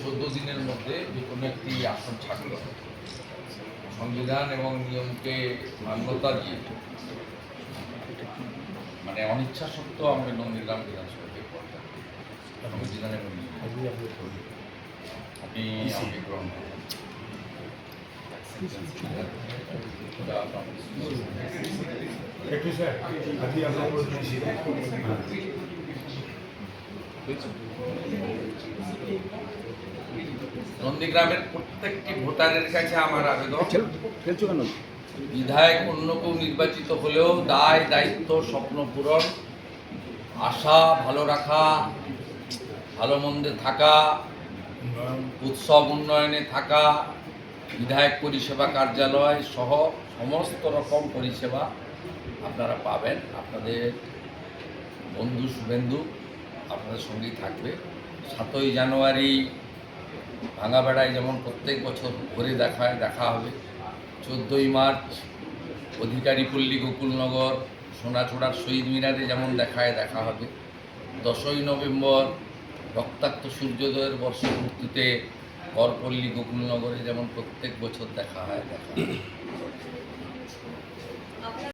14 দিনের মধ্যে যে কোনো একটি আসন ছাড়ল সংবিধান এবং নিয়মকে মান্যতা দিয়ে, মানে অনিচ্ছা সত্ত্বেও আমরা নন্দীগ্রাম বিধানসভাকে সংবিধান এবং আপনি আমাকে গ্রহণ করেন। নন্দীগ্রামের প্রত্যেকটি ভোটারের কাছে আমার আবেদন, বিধায়ক অন্য কেউ নির্বাচিত হলেও দায় দায়িত্ব, স্বপ্ন পূরণ, আশা ভালো রাখা, ভালো মন্দে থাকা, উৎসব উন্নয়নে থাকা, বিধায়ক পরিষেবা কার্যালয় সহ সমস্ত রকম পরিষেবা আপনারা পাবেন। আপনাদের বন্ধু শুভেন্দু আপনাদের সঙ্গেই থাকবে। 7ই জানুয়ারি ভাঙাবেড়ায় যেমন প্রত্যেক বছর ঘুরে দেখা হবে। 14ই মার্চ অধিকারী পল্লী গোকুলনগর সোনাচূড়ার শহীদ মিনারে যেমন দেখা হবে। 10ই নভেম্বর রক্তাক্ত সূর্যোদয়ের বর্ষপূর্তিতে করপল্লী গোকুলনগরে যেমন প্রত্যেক বছর দেখা হয়।